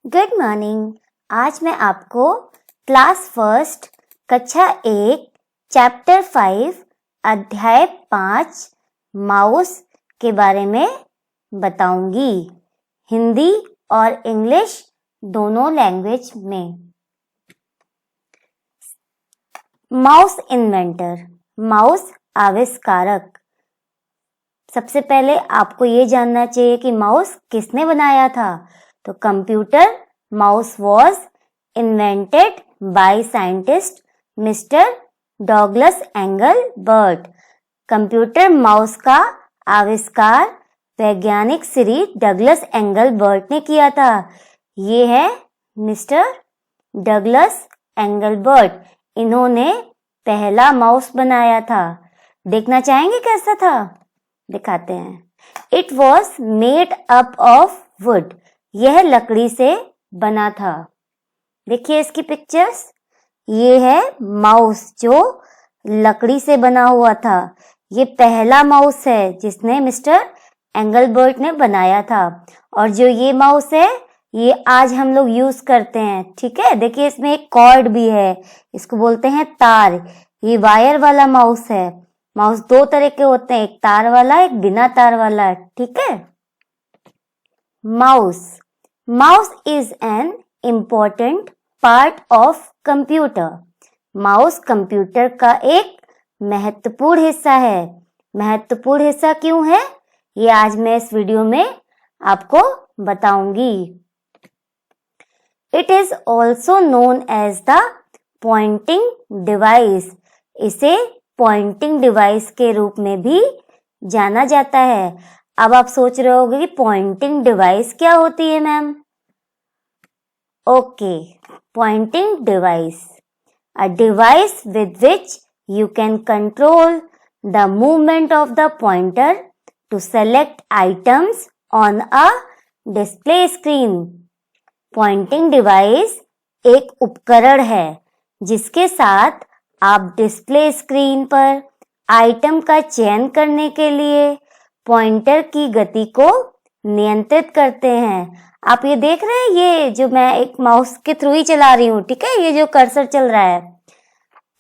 Good morning. आज मैं आपको क्लास फर्स्ट कक्षा 1 चैप्टर 5 अध्याय 5 माउस के बारे में बताऊंगी, हिंदी और इंग्लिश दोनों लैंग्वेज में। माउस इन्वेंटर, माउस आविष्कारक। सबसे पहले आपको ये जानना चाहिए कि माउस किसने बनाया था। तो computer mouse was invented by scientist mister Douglas Engelbart. Computer mouse का आविष्कार वैज्ञानिक श्री डगलस एंगलबर्ट ने किया था। ये है मिस्टर डगलस एंगलबर्ट। इन्होंने पहला माउस बनाया था। देखना चाहेंगे कैसा था? दिखाते हैं। It was made up of would. यह लकड़ी से बना था। देखिए इसकी पिक्चर्स। ये है माउस जो लकड़ी से बना हुआ था। ये पहला माउस है जिसने मिस्टर एंगलबर्ट ने बनाया था। और जो ये माउस है ये आज हम लोग यूज करते हैं। ठीक है, देखिए इसमें एक कॉर्ड भी है, इसको बोलते हैं तार। ये वायर वाला माउस है। माउस दो तरह के होते हैं, एक तार वाला, एक बिना तार वाला। ठीक है। Mouse is an important part of computer. Mouse computer का एक महत्वपूर्ण हिस्सा है। महत्वपूर्ण हिस्सा क्यों है ये आज मैं इस वीडियो में आपको बताऊंगी। It is also known as the pointing device. इसे पॉइंटिंग डिवाइस के रूप में भी जाना जाता है। अब आप सोच रहे होंगे कि पॉइंटिंग डिवाइस क्या होती है ma'am? Okay, pointing device, a device with which you can control the movement of the pointer to select items on a display screen. Pointing device एक उपकरण है जिसके साथ आप डिस्प्ले स्क्रीन पर आइटम का चयन करने के लिए पॉइंटर की गति को नियंत्रित करते हैं। आप ये देख रहे हैं, ये जो मैं एक माउस के थ्रू ही चला रही हूँ। ठीक है, ये जो कर्सर चल रहा है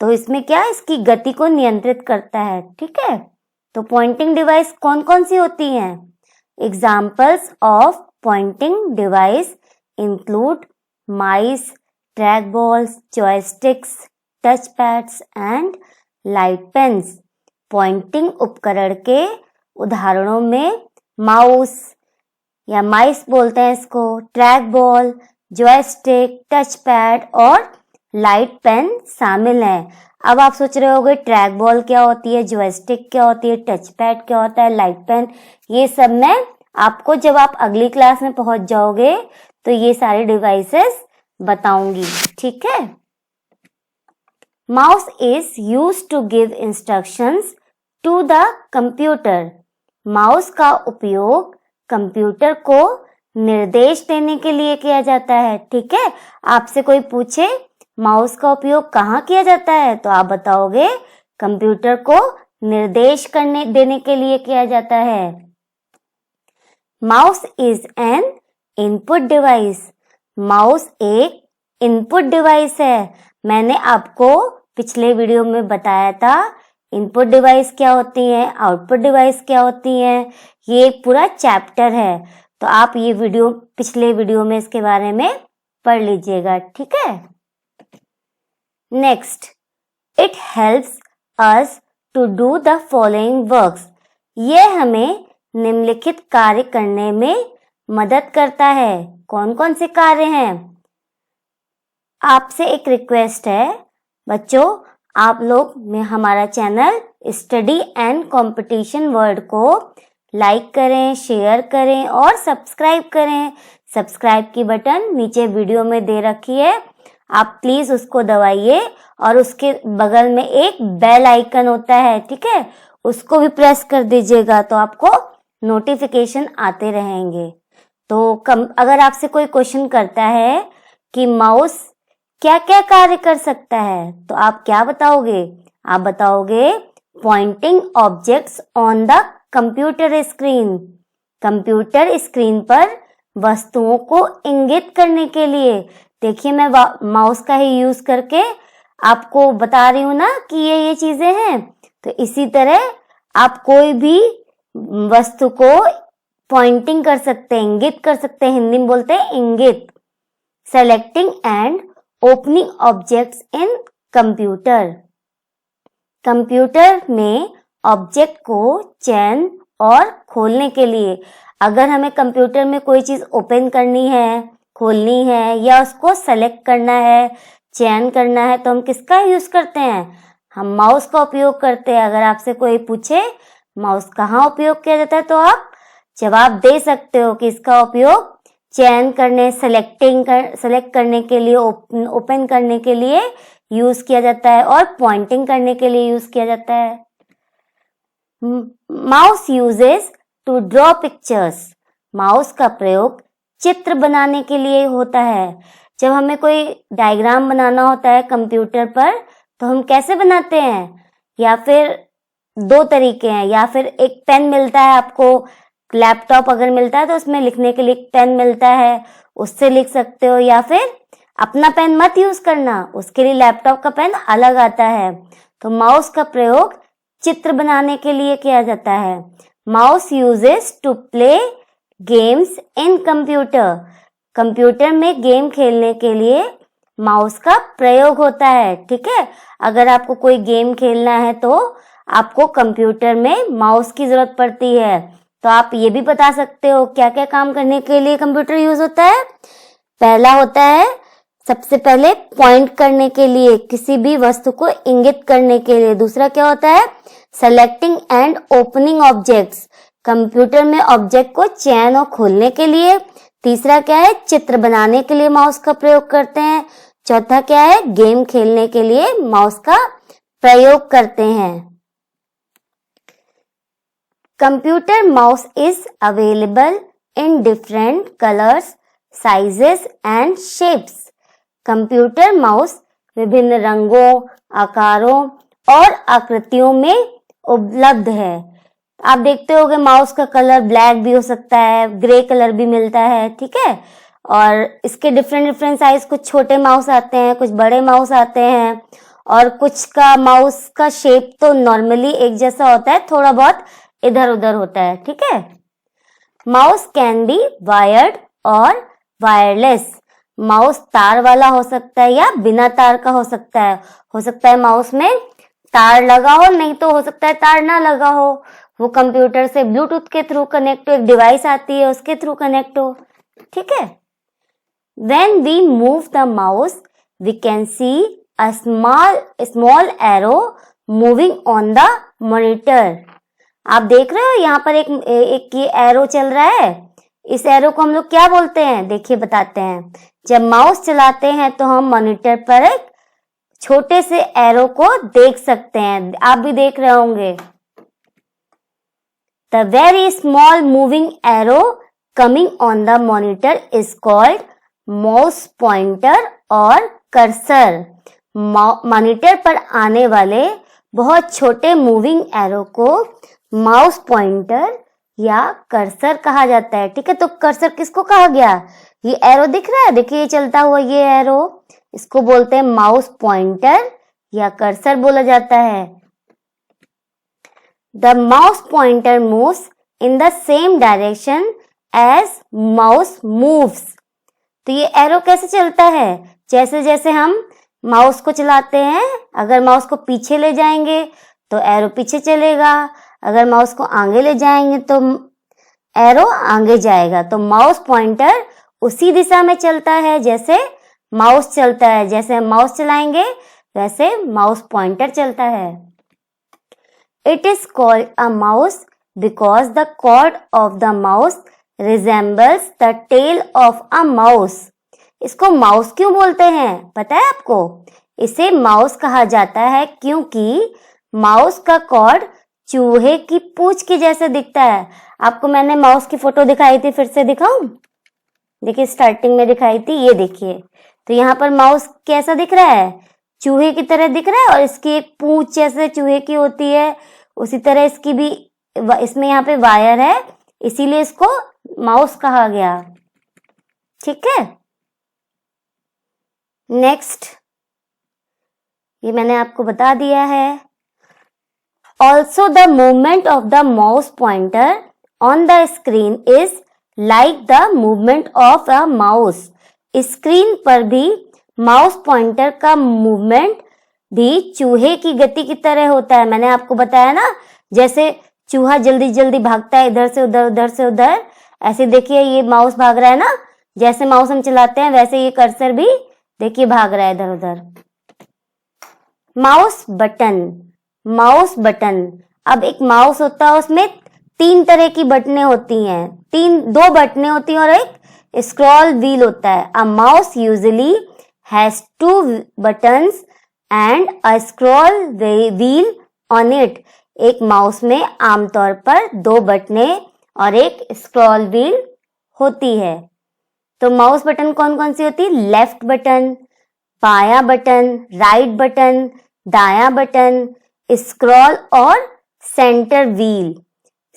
तो इसमें क्या, इसकी गति को नियंत्रित करता है। ठीक है, तो पॉइंटिंग डिवाइस कौन कौन सी होती हैं? Examples of pointing device include mice, track balls, joysticks, touch pads and light pens. Pointing उपकरण के उदाहरणों में माउस या माइस बोलते हैं इसको, track ball, joystick, touch pad और लाइट पेन शामिल हैं। अब आप सोच रहे होंगे ट्रैक बॉल क्या होती है, जॉयस्टिक क्या होती है, टच पैड क्या होता है, लाइट पेन। ये सब मैं आपको जब आप अगली क्लास में पहुंच जाओगे तो ये सारे डिवाइसेस बताऊंगी। ठीक है। Mouse is used to give instructions to the computer. Mouse का उपयोग कंप्यूटर को निर्देश देने के लिए किया जाता है। ठीक है, आपसे कोई पूछे माउस का उपयोग कहाँ किया जाता है तो आप बताओगे कंप्यूटर को निर्देश देने के लिए किया जाता है। Mouse is an input device. Mouse एक इनपुट डिवाइस है। मैंने आपको पिछले वीडियो में बताया था इनपुट डिवाइस क्या होती है, आउटपुट डिवाइस क्या होती है। ये एक पूरा चैप्टर है, तो आप ये वीडियो पिछले वीडियो में इसके बारे में पढ़ लीजिएगा। ठीक है। Next, it helps us to do the following works. यह हमें निम्नलिखित कार्य करने में मदद करता है। कौन कौन से कार्य हैं? आपसे एक रिक्वेस्ट है बच्चों, आप लोग में हमारा channel study and competition world को लाइक करें, शेयर करें और सब्सक्राइब करें। सब्सक्राइब की बटन नीचे वीडियो में दे रखी है, आप प्लीज उसको दबाइए और उसके बगल में एक बेल आइकन होता है। ठीक है, उसको भी प्रेस कर दीजिएगा तो आपको नोटिफिकेशन आते रहेंगे। तो अगर आपसे कोई क्वेश्चन करता है कि माउस क्या क्या कार्य कर सकता है तो आप क्या बताओगे? आप बताओगे pointing objects on the computer screen. Computer screen पर वस्तुओं को इंगित करने के लिए। देखिए मैं माउस का ही यूज करके आपको बता रही हूँ ना कि ये चीजें हैं। तो इसी तरह आप कोई भी वस्तु को पॉइंटिंग कर सकते हैं, इंगित कर सकते हैं, हिंदी में बोलते हैं इंगित। Selecting and opening objects in computer. Computer में ऑब्जेक्ट को चयन और खोलने के लिए, अगर हमें कंप्यूटर में कोई चीज ओपन करनी है, खोलनी है या उसको सेलेक्ट करना है, चयन करना है, तो हम किसका यूज करते हैं? हम माउस का उपयोग करते हैं। अगर आपसे कोई पूछे माउस कहाँ उपयोग किया जाता है तो आप जवाब दे सकते हो कि इसका उपयोग चयन करने, सेलेक्ट करने के लिए, ओपन करने के लिए यूज किया जाता है और पॉइंटिंग करने के लिए यूज किया जाता है। Mouse uses to draw pictures. Mouse का प्रयोग चित्र बनाने के लिए होता है। जब हमें कोई डायग्राम बनाना होता है कंप्यूटर पर तो हम कैसे बनाते हैं? या फिर दो तरीके हैं, या फिर एक पेन मिलता है आपको, लैपटॉप अगर मिलता है तो उसमें लिखने के लिए एक पेन मिलता है, उससे लिख सकते हो, या फिर अपना पेन मत यूज करना, उसके लिए लैपटॉप का पेन अलग आता है। तो माउस का प्रयोग चित्र बनाने के लिए किया जाता है। Mouse uses to play games in computer. Computer में गेम खेलने के लिए माउस का प्रयोग होता है। ठीक है, अगर आपको कोई गेम खेलना है तो आपको कंप्यूटर में माउस की जरूरत पड़ती है। तो आप ये भी बता सकते हो क्या क्या काम करने के लिए कंप्यूटर यूज होता है। पहला होता है, सबसे पहले पॉइंट करने के लिए, किसी भी वस्तु को इंगित करने के लिए। दूसरा क्या होता है? Selecting and opening objects, computer में ऑब्जेक्ट को चयन और खोलने के लिए। तीसरा क्या है? चित्र बनाने के लिए माउस का प्रयोग करते हैं। चौथा क्या है? गेम खेलने के लिए माउस का प्रयोग करते हैं। Computer mouse is available in different colours, sizes and shapes. Computer mouse विभिन्न रंगों, आकारों और आकृतियों में उपलब्ध है। आप देखते होंगे माउस का कलर ब्लैक भी हो सकता है, ग्रे कलर भी मिलता है। ठीक है, और इसके डिफरेंट साइज, कुछ छोटे माउस आते हैं, कुछ बड़े माउस आते हैं, और कुछ का माउस का शेप तो नॉर्मली एक जैसा होता है, थोड़ा बहुत इधर उधर होता है। ठीक है, माउस कैन बी वायर्ड और वायरलेस। माउस तार वाला हो सकता है या बिना तार का हो सकता है। हो सकता है माउस में तार लगा हो, नहीं तो हो सकता है तार ना लगा हो, वो कंप्यूटर से ब्लूटूथ के थ्रू कनेक्ट हो, एक डिवाइस आती है उसके थ्रू कनेक्ट हो। ठीक है, when we move the mouse we can see a small arrow moving on the monitor। आप देख रहे हो यहाँ पर एक ये एरो चल रहा है। इस एरो को हम लोग क्या बोलते हैं? देखिए बताते हैं। जब माउस चलाते हैं तो हम मॉनिटर पर एक छोटे से एरो को देख सकते हैं, आप भी देख रहे होंगे। The very small moving arrow coming on the monitor is called mouse pointer और कर्सर। मॉनिटर पर आने वाले बहुत छोटे मूविंग एरो को माउस पॉइंटर या कर्सर कहा जाता है। ठीक है, तो कर्सर किसको कहा गया? ये एरो दिख रहा है, देखिए ये चलता हुआ ये एरो, इसको बोलते हैं माउस पॉइंटर या कर्सर बोला जाता है। The mouse pointer moves in the same direction as mouse moves. तो ये एरो कैसे चलता है? जैसे जैसे हम माउस को चलाते हैं, अगर माउस को पीछे ले जाएंगे तो एरो पीछे चलेगा, अगर माउस को आगे ले जाएंगे तो एरो आगे जाएगा। तो माउस पॉइंटर उसी दिशा में चलता है जैसे माउस चलता है। जैसे हम माउस चलाएंगे वैसे माउस पॉइंटर चलता है। It is called a mouse because the cord of the mouse resembles the tail of a mouse। इसको माउस क्यों बोलते हैं पता है आपको? इसे माउस कहा जाता है क्योंकि माउस का कॉर्ड चूहे की पूंछ के जैसे दिखता है। आपको मैंने माउस की फोटो दिखाई थी, फिर से दिखाऊं? देखिए स्टार्टिंग में दिखाई थी, ये देखिए। तो यहाँ पर माउस कैसा दिख रहा है? चूहे की तरह दिख रहा है, और इसकी एक पूंछ जैसे चूहे की होती है, उसी तरह इसकी भी, इसमें यहाँ पे वायर है, इसीलिए इसको माउस कहा गया। ठीक है। नेक्स्ट, ये मैंने आपको बता दिया है। Also the movement of the mouse pointer on the screen is like the movement of a mouse. Screen पर भी माउस पॉइंटर का मूवमेंट भी चूहे की गति की तरह होता है। मैंने आपको बताया ना, जैसे चूहा जल्दी जल्दी भागता है इधर से उधर उधर से उधर, ऐसे देखिए ये माउस भाग रहा है ना, जैसे माउस हम चलाते हैं वैसे ये कर्सर भी देखिए भाग रहा है इधर उधर। माउस बटन, माउस बटन, अब एक माउस होता है उसमें 3 तरह की बटनें होती हैं, 2 बटनें होती हैं और एक स्क्रॉल व्हील होता है। A mouse usually has 2 buttons and a scroll wheel on it. एक माउस में आमतौर पर 2 बटनें और एक स्क्रॉल व्हील होती है। तो माउस बटन कौन कौन सी होती है? लेफ्ट बटन, बायां बटन, राइट बटन, दायां बटन, स्क्रॉल और सेंटर व्हील।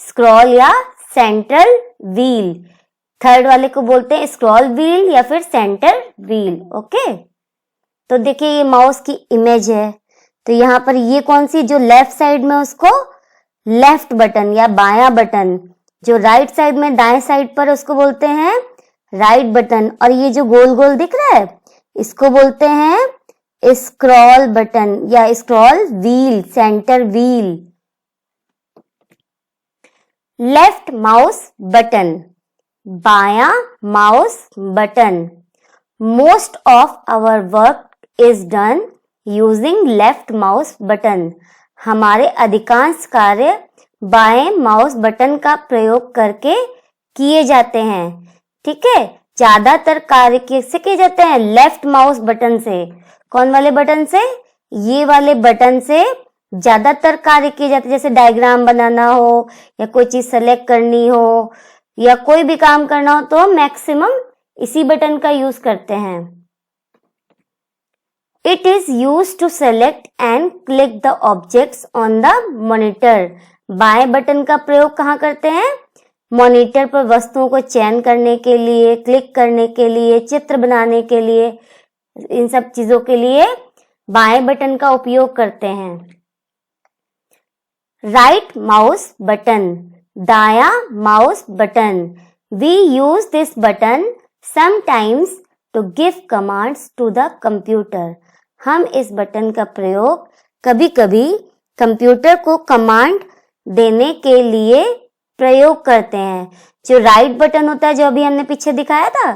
स्क्रॉल या सेंट्रल व्हील, थर्ड वाले को बोलते हैं स्क्रॉल व्हील या फिर सेंटर व्हील। ओके, तो देखिए ये माउस की इमेज है। तो यहाँ पर ये कौन सी, जो लेफ्ट साइड में उसको लेफ्ट बटन या बायां बटन, जो राइट साइड में दाएं साइड पर उसको बोलते हैं राइट बटन, और ये जो गोल गोल दिख रहा है इसको बोलते हैं स्क्रॉल बटन या scroll wheel, centre wheel. Left mouse button, बायां mouse button. Most of our work is done using left mouse button. हमारे अधिकांश कार्य बाएं माउस बटन का प्रयोग करके किए जाते हैं। ठीक है, ज्यादातर कार्य किससे किए जाते हैं? लेफ्ट माउस बटन से। कौन वाले बटन से? ये वाले बटन से ज्यादातर कार्य किए जाते हैं। जैसे डायग्राम बनाना हो या कोई चीज सेलेक्ट करनी हो या कोई भी काम करना हो तो मैक्सिमम इसी बटन का यूज करते हैं। It is used to select and click the objects on the monitor. बाएं बटन का प्रयोग कहाँ करते हैं? मॉनिटर पर वस्तुओं को चयन करने के लिए, क्लिक करने के लिए, चित्र बनाने के लिए, इन सब चीजों के लिए बाएं बटन का उपयोग करते हैं। राइट माउस बटन, दायां mouse button. We use this button sometimes to give commands to the computer. हम इस बटन का प्रयोग कभी कभी कंप्यूटर को कमांड देने के लिए प्रयोग करते हैं। जो राइट बटन होता है, जो अभी हमने पीछे दिखाया था,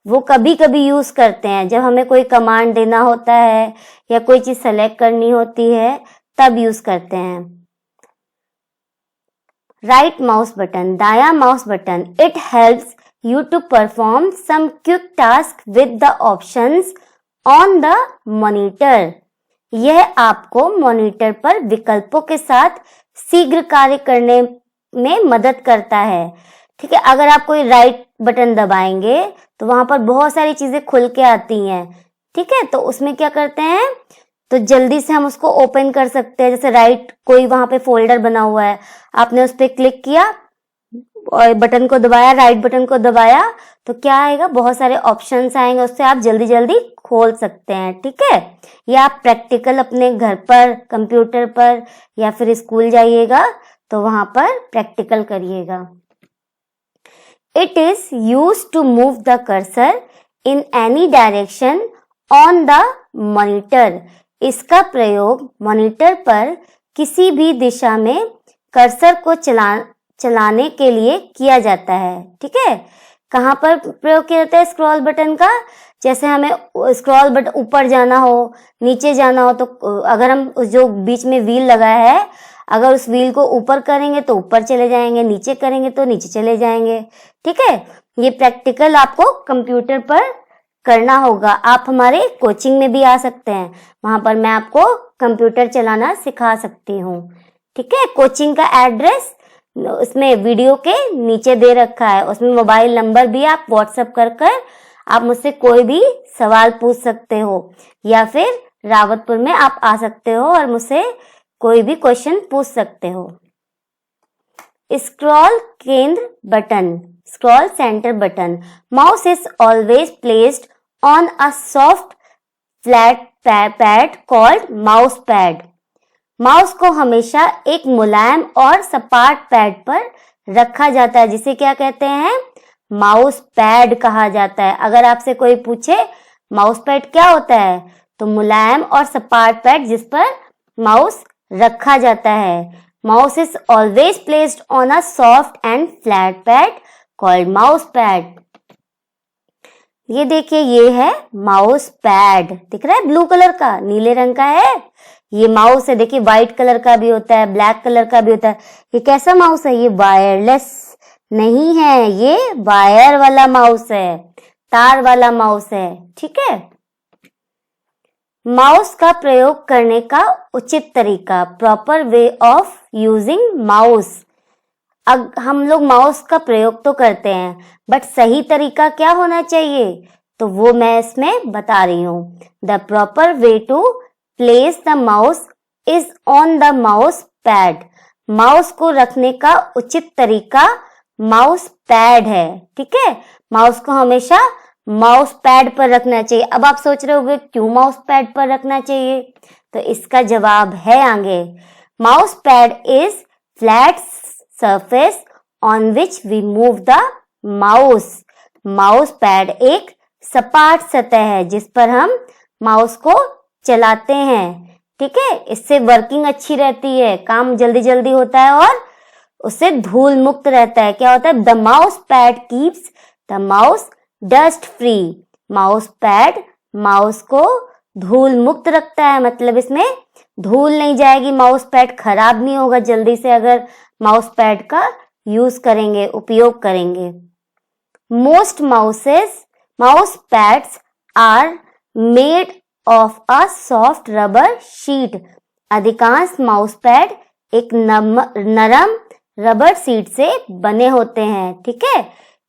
वो कभी कभी यूज करते हैं जब हमें कोई कमांड देना होता है या कोई चीज सेलेक्ट करनी होती है, तब यूज करते हैं। राइट माउस बटन, दायां mouse button. It helps you to perform some quick task with the options on the monitor. यह आपको मॉनिटर पर विकल्पों के साथ शीघ्र कार्य करने में मदद करता है। ठीक है, अगर आप कोई राइट बटन दबाएंगे तो वहां पर बहुत सारी चीजें खुल के आती हैं। ठीक है, तो उसमें क्या करते हैं, तो जल्दी से हम उसको ओपन कर सकते हैं। जैसे राइट कोई वहां पे फोल्डर बना हुआ है, आपने उस पर क्लिक किया और बटन को दबाया, राइट बटन को दबाया, तो क्या आएगा, बहुत सारे ऑप्शंस आएंगे, उससे आप जल्दी जल्दी खोल सकते हैं। ठीक है, या आप प्रैक्टिकल अपने घर पर कंप्यूटर पर या फिर स्कूल जाइएगा तो वहां पर प्रैक्टिकल करिएगा। It is used to move the cursor in any direction on the monitor. इसका प्रयोग मॉनिटर पर किसी भी दिशा में कर्सर को चलाने के लिए किया जाता है। ठीक है, कहाँ पर प्रयोग किया जाता है स्क्रॉल बटन का? जैसे हमें स्क्रॉल बटन ऊपर जाना हो, नीचे जाना हो, तो अगर हम जो बीच में व्हील लगा है, अगर उस व्हील को ऊपर करेंगे तो ऊपर चले जाएंगे, नीचे करेंगे तो नीचे चले जाएंगे। ठीक है, ये प्रैक्टिकल आपको कंप्यूटर पर करना होगा। आप हमारे कोचिंग में भी आ सकते हैं, वहां पर मैं आपको कंप्यूटर चलाना सिखा सकती हूँ। ठीक है, कोचिंग का एड्रेस उसमें वीडियो के नीचे दे रखा है, उसमें मोबाइल नंबर भी, आप व्हाट्सएप कर आप मुझसे कोई भी सवाल पूछ सकते हो, या फिर रावतपुर में आप आ सकते हो और मुझसे कोई भी क्वेश्चन पूछ सकते हो। स्क्रॉल केंद्र button, scroll center button. Mouse is always placed on a soft flat pad called mouse pad. Mouse को हमेशा एक मुलायम और सपाट पैड पर रखा जाता है, जिसे क्या कहते हैं? माउस पैड कहा जाता है। अगर आपसे कोई पूछे माउस पैड क्या होता है, तो मुलायम और सपाट पैड जिस पर माउस रखा जाता है। Mouse is always placed on a soft and flat pad called mouse pad. ये देखिए, ये है माउस पैड, दिख रहा है ब्लू कलर का, नीले रंग का है। ये माउस है, देखिए व्हाइट कलर का भी होता है, ब्लैक कलर का भी होता है। ये कैसा माउस है? ये वायरलेस नहीं है, ये वायर वाला माउस है, तार वाला माउस है। ठीक है। माउस का प्रयोग करने का उचित तरीका, proper way of using mouse. हम लोग माउस का प्रयोग तो करते हैं, बट सही तरीका क्या होना चाहिए, तो वो मैं इसमें बता रही हूँ। The proper way to place the mouse is on the mouse pad. Mouse को रखने का उचित तरीका माउस पैड है। ठीक है, माउस को हमेशा माउस पैड पर रखना चाहिए। अब आप सोच रहे होंगे क्यों माउस पैड पर रखना चाहिए, तो इसका जवाब है आगे। Mouse pad is flat surface on which we move the mouse. Mouse pad एक सपाट सतह है जिस पर हम माउस को चलाते हैं। ठीक है, इससे वर्किंग अच्छी रहती है, काम जल्दी जल्दी होता है और उससे धूल मुक्त रहता है। क्या होता है? The mouse pad keeps the mouse dust free. Mouse pad mouse को धूल मुक्त रखता है, मतलब इसमें धूल नहीं जाएगी, माउस पैड खराब नहीं होगा जल्दी से अगर माउस पैड का यूज करेंगे, उपयोग करेंगे। Most mouse pads are made of a soft rubber sheet. अधिकांश माउस पैड एक नरम रबर शीट से बने होते हैं। ठीक है,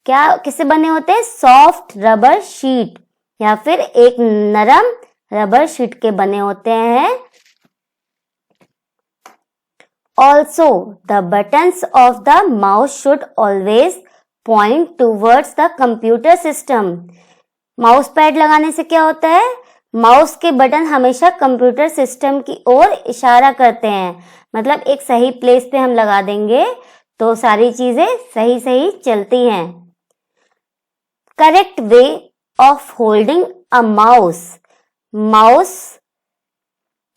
क्या किससे बने होते हैं? सॉफ्ट रबर शीट या फिर एक नरम रबर शीट के बने होते हैं। Also, the buttons of the mouse should always point towards the computer system. Mouse pad लगाने से क्या होता है? माउस के बटन हमेशा कंप्यूटर सिस्टम की ओर इशारा करते हैं, मतलब एक सही प्लेस पे हम लगा देंगे तो सारी चीजें सही सही चलती हैं। Correct way of holding a mouse. Mouse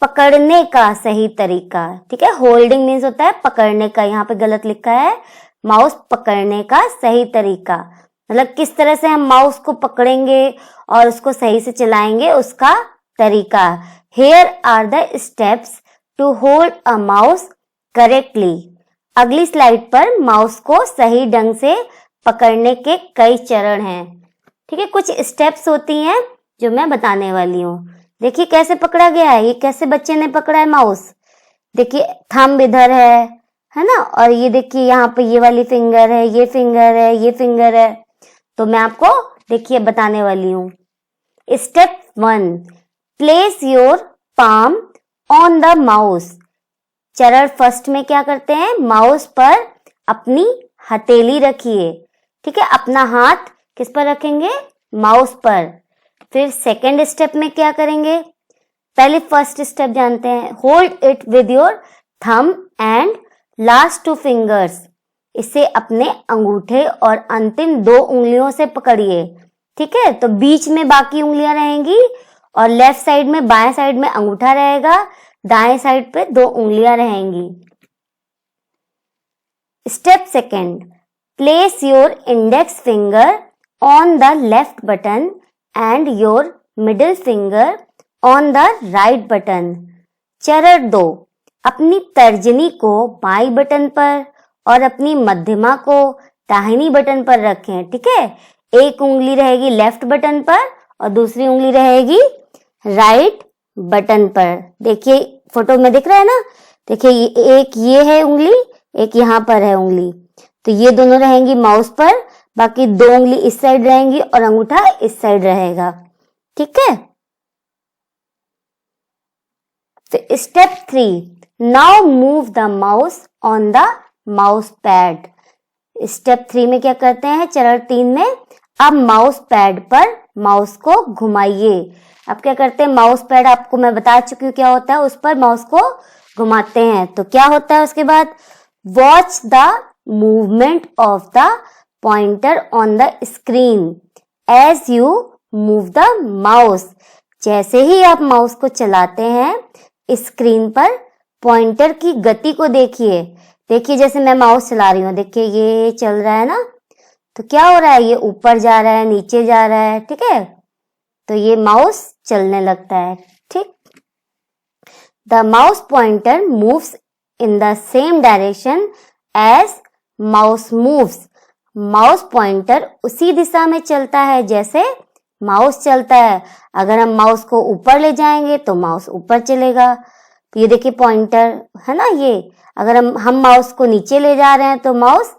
पकड़ने का सही तरीका। ठीक है, होल्डिंग मीन्स होता है पकड़ने का, यहाँ पे गलत लिखा है। माउस पकड़ने का सही तरीका मतलब किस तरह से हम माउस को पकड़ेंगे और उसको सही से चलाएंगे, उसका तरीका। Here are the steps to hold a mouse correctly. अगली स्लाइड पर माउस को सही ढंग से पकड़ने के कई चरण हैं। ठीक है, कुछ स्टेप्स होती हैं जो मैं बताने वाली हूँ। देखिए कैसे पकड़ा गया है, ये कैसे बच्चे ने पकड़ा है माउस। देखिए थंब इधर है ना, और ये देखिए यहाँ पे ये वाली फिंगर है, ये फिंगर है, ये फिंगर है। तो मैं आपको देखिए बताने वाली हूँ। Step 1, place your palm on the mouse. चरण फर्स्ट में क्या करते हैं, माउस पर अपनी हथेली रखिए। ठीक है, अपना हाथ किस पर रखेंगे, माउस पर। फिर सेकेंड स्टेप में क्या करेंगे, पहले फर्स्ट स्टेप जानते हैं। Hold it with your thumb and last 2 fingers. इसे अपने अंगूठे और अंतिम 2 उंगलियों से पकड़िए। ठीक है, तो बीच में बाकी उंगलियां रहेंगी और लेफ्ट साइड में, बाएं साइड में अंगूठा रहेगा, दाएं साइड पे 2 उंगलियां रहेंगी। Step second, place your index finger on the left button and your middle finger on the right button. चरण 2, अपनी तर्जनी को बाई बटन पर और अपनी मध्यमा को दाहिनी बटन पर रखें। ठीक है, एक उंगली रहेगी लेफ्ट बटन पर और दूसरी उंगली रहेगी राइट बटन पर। देखिए फोटो में दिख रहा है ना, देखिए एक ये है उंगली, एक यहाँ पर है उंगली, तो ये दोनों रहेंगी माउस पर, बाकी 2 उंगली इस साइड रहेंगी और अंगूठा इस साइड रहेगा। ठीक है, तो step 3, now move the mouse on the mouse pad. Step 3 में क्या करते हैं, चरण 3 में, अब माउस पैड पर माउस को घुमाइए। अब क्या करते हैं, माउस पैड आपको मैं बता चुकी हूँ क्या होता है, उस पर माउस को घुमाते हैं तो क्या होता है उसके बाद, watch the movement of the pointer on the screen as you move the mouse. जैसे ही आप माउस को चलाते हैं स्क्रीन पर पॉइंटर की गति को देखिए। देखिए जैसे मैं माउस चला रही हूँ, देखिए ये चल रहा है ना, तो क्या हो रहा है, ये ऊपर जा रहा है, नीचे जा रहा है, ठीक है, तो ये माउस चलने लगता है, ठीक। The mouse pointer moves in the same direction as mouse moves. Mouse pointer उसी दिशा में चलता है जैसे माउस चलता है। अगर हम माउस को ऊपर ले जाएंगे तो माउस ऊपर चलेगा। तो ये देखिए पॉइंटर है ना, ये अगर हम माउस को नीचे ले जा रहे हैं तो माउस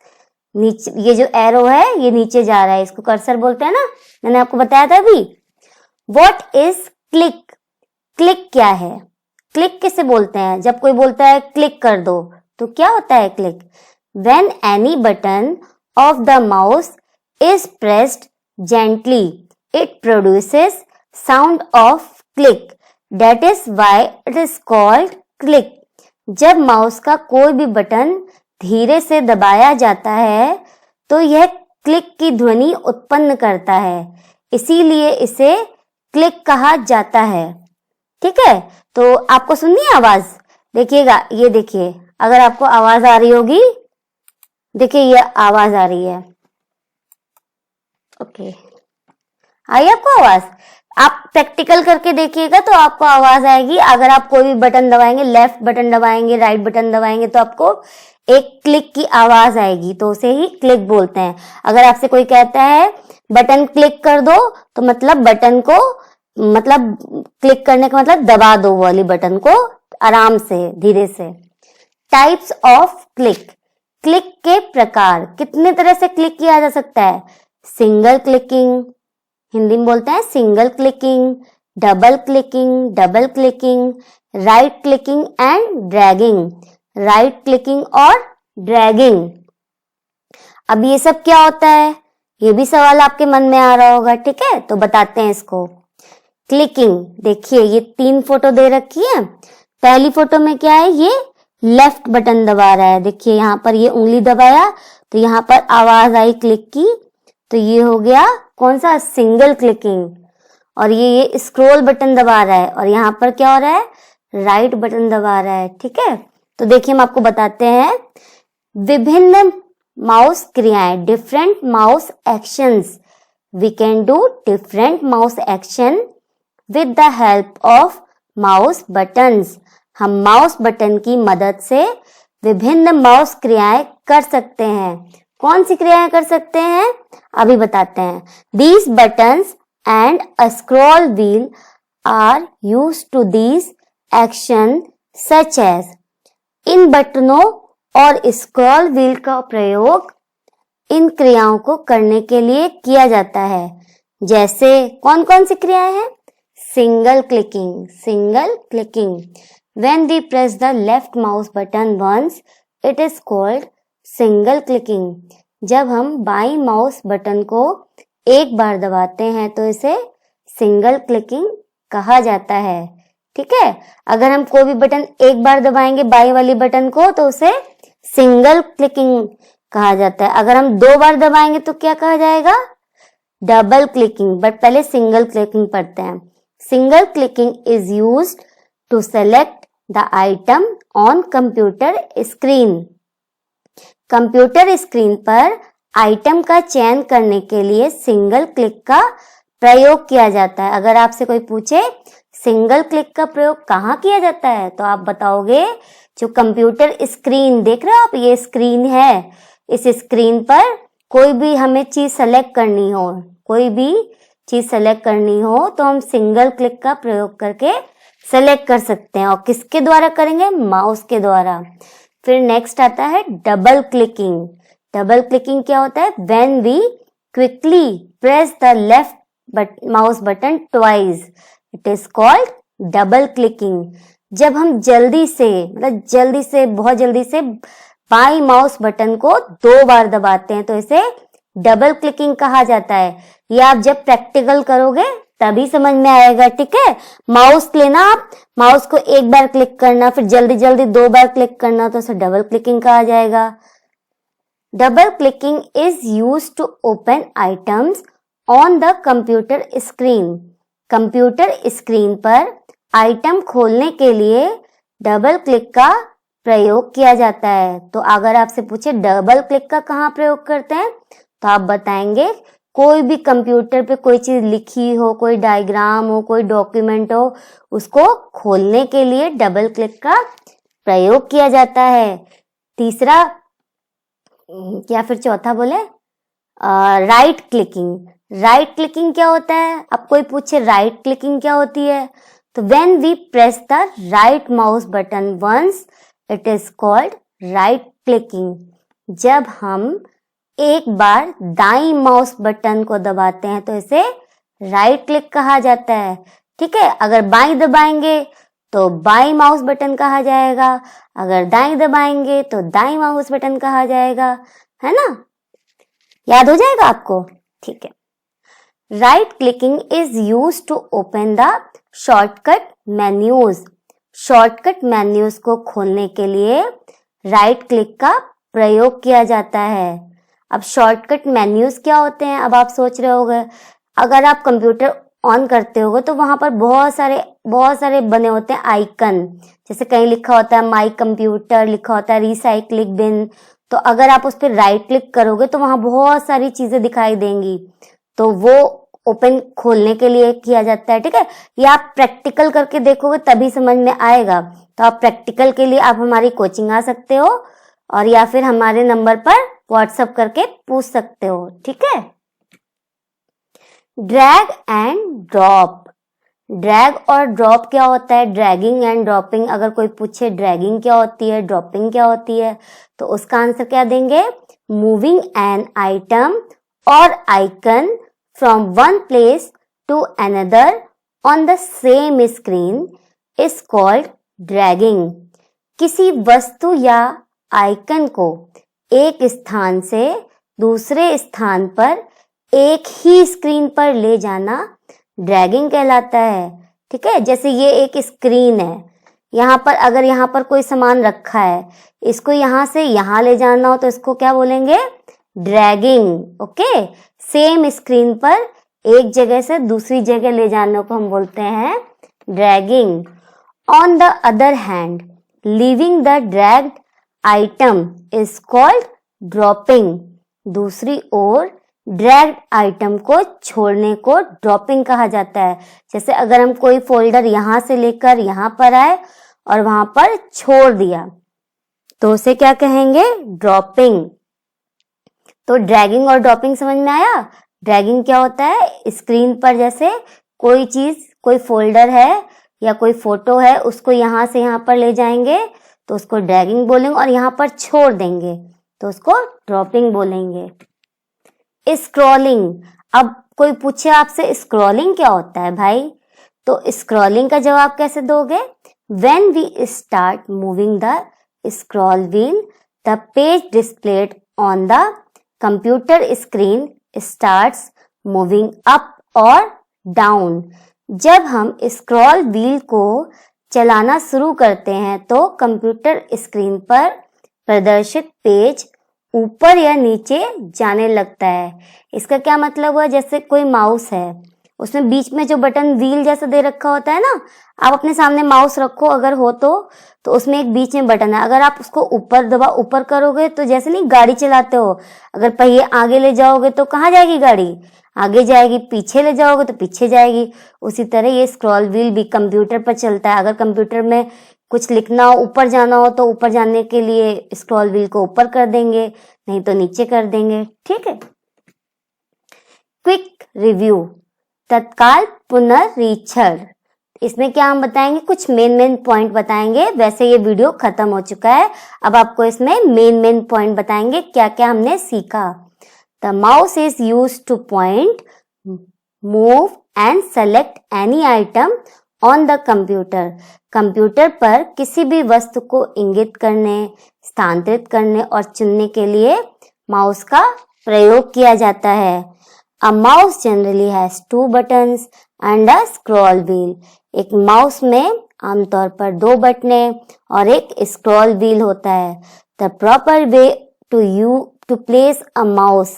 नीचे, ये जो एरो है ये नीचे जा रहा है, इसको कर्सर बोलते हैं ना, मैंने आपको बताया था अभी। What is click? क्लिक क्या है? क्लिक किसे बोलते हैं? जब कोई बोलता है क्लिक कर दो तो क्या होता है click? When any button of the mouse is pressed gently it produces sound of click, that is why it is called click। जब माउस का कोई भी बटन धीरे से दबाया जाता है तो यह क्लिक की ध्वनि उत्पन्न करता है, इसीलिए इसे क्लिक कहा जाता है, ठीक है। तो आपको सुननी है आवाज, देखिएगा, ये देखिए, अगर आपको आवाज आ रही होगी, देखिए ये आवाज आ रही है, ओके, आई आपको आवाज? आप प्रैक्टिकल करके देखिएगा तो आपको आवाज आएगी। अगर आप कोई भी बटन दबाएंगे, लेफ्ट बटन दबाएंगे, राइट बटन दबाएंगे, तो आपको एक क्लिक की आवाज आएगी, तो उसे ही क्लिक बोलते हैं। अगर आपसे कोई कहता है बटन क्लिक कर दो, तो मतलब बटन को, मतलब क्लिक करने का मतलब दबा दो वाली बटन को आराम से, धीरे से। Types of click. क्लिक के प्रकार, कितने तरह से क्लिक किया जा सकता है? सिंगल क्लिकिंग, हिंदी में बोलते हैं single clicking, double clicking, right clicking and dragging, right clicking और ड्रैगिंग। अब ये सब क्या होता है, ये भी सवाल आपके मन में आ रहा होगा, ठीक है, तो बताते हैं इसको। क्लिकिंग, देखिए ये 3 फोटो दे रखी है। पहली फोटो में क्या है, ये लेफ्ट बटन दबा रहा है, देखिए यहाँ पर ये उंगली दबाया तो यहाँ पर आवाज आई क्लिक की, तो ये हो गया कौन सा, सिंगल क्लिकिंग। और ये स्क्रॉल बटन दबा रहा है और यहाँ पर क्या हो रहा है, राइट बटन दबा रहा है, ठीक है। तो देखिए हम आपको बताते हैं विभिन्न माउस क्रियाएं, different mouse actions. We can do different mouse action with the help of mouse buttons. हम माउस बटन की मदद से विभिन्न माउस क्रियाएं कर सकते हैं। कौन सी क्रियाएं कर सकते हैं, अभी बताते हैं। These buttons and a scroll wheel are used to these action such as। इन बटनों और स्क्रॉल व्हील का प्रयोग इन क्रियाओं को करने के लिए किया जाता है। जैसे कौन कौन सी क्रियाएं हैं? Single clicking, when we press the left mouse button once, it is called single clicking. जब हम बाई माउस बटन को एक बार दबाते हैं तो इसे सिंगल क्लिकिंग कहा जाता है, ठीक है। अगर हम कोई भी बटन एक बार दबाएंगे बाई वाली बटन को तो उसे सिंगल क्लिकिंग कहा जाता है। अगर हम 2 बार दबाएंगे तो क्या कहा जाएगा? Double clicking. बट पहले सिंगल क्लिकिंग पढ़ते हैं। Single clicking is used to select the item on computer screen. Computer screen पर आइटम का चयन करने के लिए सिंगल क्लिक का प्रयोग किया जाता है। अगर आपसे कोई पूछे सिंगल क्लिक का प्रयोग कहाँ किया जाता है तो आप बताओगे जो कंप्यूटर स्क्रीन देख रहे हो आप, ये स्क्रीन है, इस स्क्रीन पर कोई भी हमें चीज सेलेक्ट करनी हो, कोई भी चीज सेलेक्ट करनी हो तो हम सिंगल क्लिक का प्रयोग करके सेलेक्ट कर सकते हैं। और किसके द्वारा करेंगे? माउस के द्वारा। फिर नेक्स्ट आता है डबल क्लिकिंग। डबल क्लिकिंग क्या होता है? When we quickly press the left mouse button twice, it is called double clicking. जब हम जल्दी से, मतलब जल्दी से, बहुत जल्दी से बाई माउस बटन को 2 बार दबाते हैं तो इसे डबल क्लिकिंग कहा जाता है। ये आप जब प्रैक्टिकल करोगे तभी समझ में आएगा, ठीक है। माउस लेना, आप माउस को 1 बार क्लिक करना, फिर जल्दी जल्दी 2 बार क्लिक करना, तो इसे डबल क्लिकिंग कहा जाएगा। Double clicking is used to open items on the computer screen. Computer screen पर आइटम खोलने के लिए डबल क्लिक का प्रयोग किया जाता है। तो अगर आपसे पूछे डबल क्लिक का कहाँ प्रयोग करते हैं, तो आप बताएंगे कोई भी कंप्यूटर पे कोई चीज लिखी हो, कोई डायग्राम हो, कोई डॉक्यूमेंट हो, उसको खोलने के लिए डबल क्लिक का प्रयोग किया जाता है। तीसरा या फिर चौथा बोले राइट क्लिकिंग। राइट क्लिकिंग क्या होता है? अब कोई पूछे राइट क्लिकिंग क्या होती है, तो when we press the right mouse button once it is called right clicking. जब हम एक बार दाईं माउस बटन को दबाते हैं तो इसे राइट क्लिक कहा जाता है, ठीक है। अगर बाईं दबाएंगे तो बाईं माउस बटन कहा जाएगा, अगर दाईं दबाएंगे तो दाईं माउस बटन कहा जाएगा, है ना। याद हो जाएगा आपको, ठीक है। Right clicking is used to open the shortcut menus. Shortcut menus को खोलने के लिए राइट क्लिक का प्रयोग किया जाता है। अब शॉर्टकट मेन्यूज क्या होते हैं, अब आप सोच रहे होंगे, अगर आप कंप्यूटर ऑन करते होगे तो वहां पर बहुत सारे बने होते हैं आइकन। जैसे कहीं लिखा होता है माई कंप्यूटर, लिखा होता है रिसाइक्लिंग बिन। तो अगर आप उस पर राइट क्लिक करोगे तो वहां बहुत सारी चीजें दिखाई देंगी, तो वो ओपन खोलने के लिए किया जाता है, ठीक है। ये आप प्रैक्टिकल करके देखोगे तभी समझ में आएगा। तो आप प्रैक्टिकल के लिए आप हमारी कोचिंग आ सकते हो, और या फिर हमारे नंबर पर व्हाट्सएप करके पूछ सकते हो, ठीक है। Drag and drop. ड्रैग और ड्रॉप क्या होता है? Dragging and dropping. अगर कोई पूछे ड्रैगिंग क्या होती है, ड्रॉपिंग क्या होती है, तो उसका आंसर क्या देंगे? मूविंग एन आइटम और icon from one place to another on the same screen is called dragging. किसी वस्तु या आइकन को एक स्थान से दूसरे स्थान पर एक ही स्क्रीन पर ले जाना ड्रैगिंग कहलाता है, ठीक है। जैसे ये एक स्क्रीन है, यहाँ पर अगर यहाँ पर कोई सामान रखा है, इसको यहाँ से यहाँ ले जाना हो तो इसको क्या बोलेंगे? Dragging, okay. सेम स्क्रीन पर एक जगह से दूसरी जगह ले जाने को हम बोलते हैं dragging. On the other hand, leaving the dragged item is called dropping. दूसरी ओर ड्रैग्ड आइटम को छोड़ने को ड्रॉपिंग कहा जाता है। जैसे अगर हम कोई फोल्डर यहाँ से लेकर यहाँ पर आए और वहां पर छोड़ दिया तो उसे क्या कहेंगे? ड्रॉपिंग। तो ड्रैगिंग और ड्रॉपिंग समझ में आया। ड्रैगिंग क्या होता है? स्क्रीन पर जैसे कोई चीज, कोई फोल्डर है या कोई फोटो है, उसको यहाँ से यहाँ पर ले जाएंगे तो उसको ड्रैगिंग बोलेंगे, और यहाँ पर छोड़ देंगे तो उसको ड्रॉपिंग बोलेंगे। स्क्रॉलिंग। अब कोई पूछे आपसे स्क्रॉलिंग क्या होता है भाई, तो स्क्रॉलिंग का जवाब कैसे दोगे? When we start moving the scroll wheel, the page displayed on the computer screen starts moving up or down. जब हम स्क्रॉल व्हील को चलाना शुरू करते हैं तो कंप्यूटर स्क्रीन पर प्रदर्शित पेज ऊपर या नीचे जाने लगता है। इसका क्या मतलब हुआ? जैसे कोई माउस है, उसमें बीच में जो बटन व्हील जैसा दे रखा होता है ना, आप अपने सामने माउस रखो अगर हो तो उसमें एक बीच में बटन है, अगर आप उसको ऊपर करोगे तो जैसे नहीं गाड़ी चलाते हो, अगर पहिए आगे ले जाओगे तो कहाँ जाएगी गाड़ी? आगे जाएगी। पीछे ले जाओगे तो पीछे जाएगी। उसी तरह ये स्क्रॉल व्हील भी कंप्यूटर पर चलता है। अगर कंप्यूटर में कुछ लिखना हो, ऊपर जाना हो, तो ऊपर जाने के लिए स्क्रॉल व्हील को ऊपर कर देंगे, नहीं तो नीचे कर देंगे, ठीक है। क्विक रिव्यू, तत्काल पुनरीक्षण। इसमें क्या हम बताएंगे? कुछ मेन पॉइंट बताएंगे। वैसे ये वीडियो खत्म हो चुका है, अब आपको इसमें मेन पॉइंट बताएंगे क्या क्या हमने सीखा। The mouse is used two point, move and select any item on the computer. Computer पर किसी भी वस्तु को इंगित करने, स्थानांतरित करने और चुनने के लिए माउस का प्रयोग किया जाता है। A mouse generally has 2 buttons and a scroll wheel. एक माउस में आमतौर पर 2 बटनें और एक स्क्रॉल व्हील होता है। The proper way to place a mouse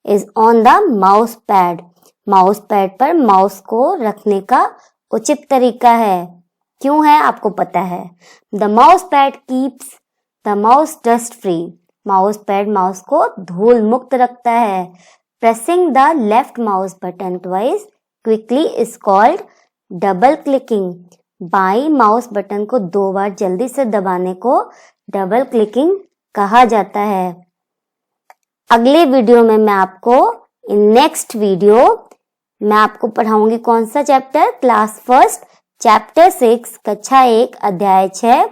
is on the mouse pad. Mouse pad पर माउस को रखने का उचित तरीका है। क्यों है आपको पता है। The mouse pad keeps the mouse dust free. Mouse pad mouse को धूल मुक्त रखता है। Pressing the left mouse button twice quickly is called double clicking. By mouse button को 2 बार जल्दी से दबाने को डबल क्लिकिंग कहा जाता है। अगले वीडियो में मैं आपको नेक्स्ट वीडियो मैं आपको पढ़ाऊंगी कौन सा चैप्टर, क्लास फर्स्ट चैप्टर 6 कक्षा 1 अध्याय 6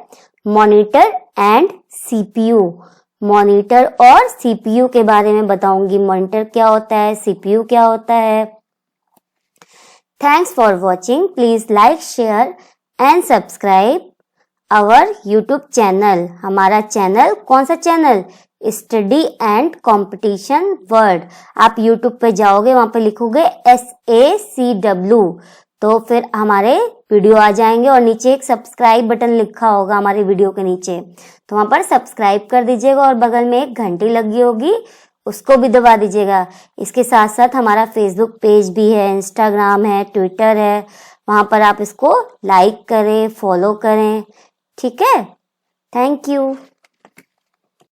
मॉनिटर एंड सीपीयू। मॉनिटर और सीपीयू के बारे में बताऊंगी। मॉनिटर क्या होता है, सीपीयू क्या होता है। Thanks for watching. Please like, share and subscribe our YouTube channel. हमारा चैनल कौन सा channel, study and competition world. आप यूट्यूब पे जाओगे, वहां पे लिखोगे SACW तो फिर हमारे वीडियो आ जाएंगे और नीचे एक सब्सक्राइब बटन लिखा होगा हमारे वीडियो के नीचे, तो वहां पर सब्सक्राइब कर दीजिएगा और बगल में एक घंटी लगी होगी उसको भी दबा दीजिएगा। इसके साथ साथ हमारा फेसबुक पेज भी है, इंस्टाग्राम है, ट्विटर है, वहां पर आप इसको लाइक करें, फॉलो करें। ठीक है, थैंक यू।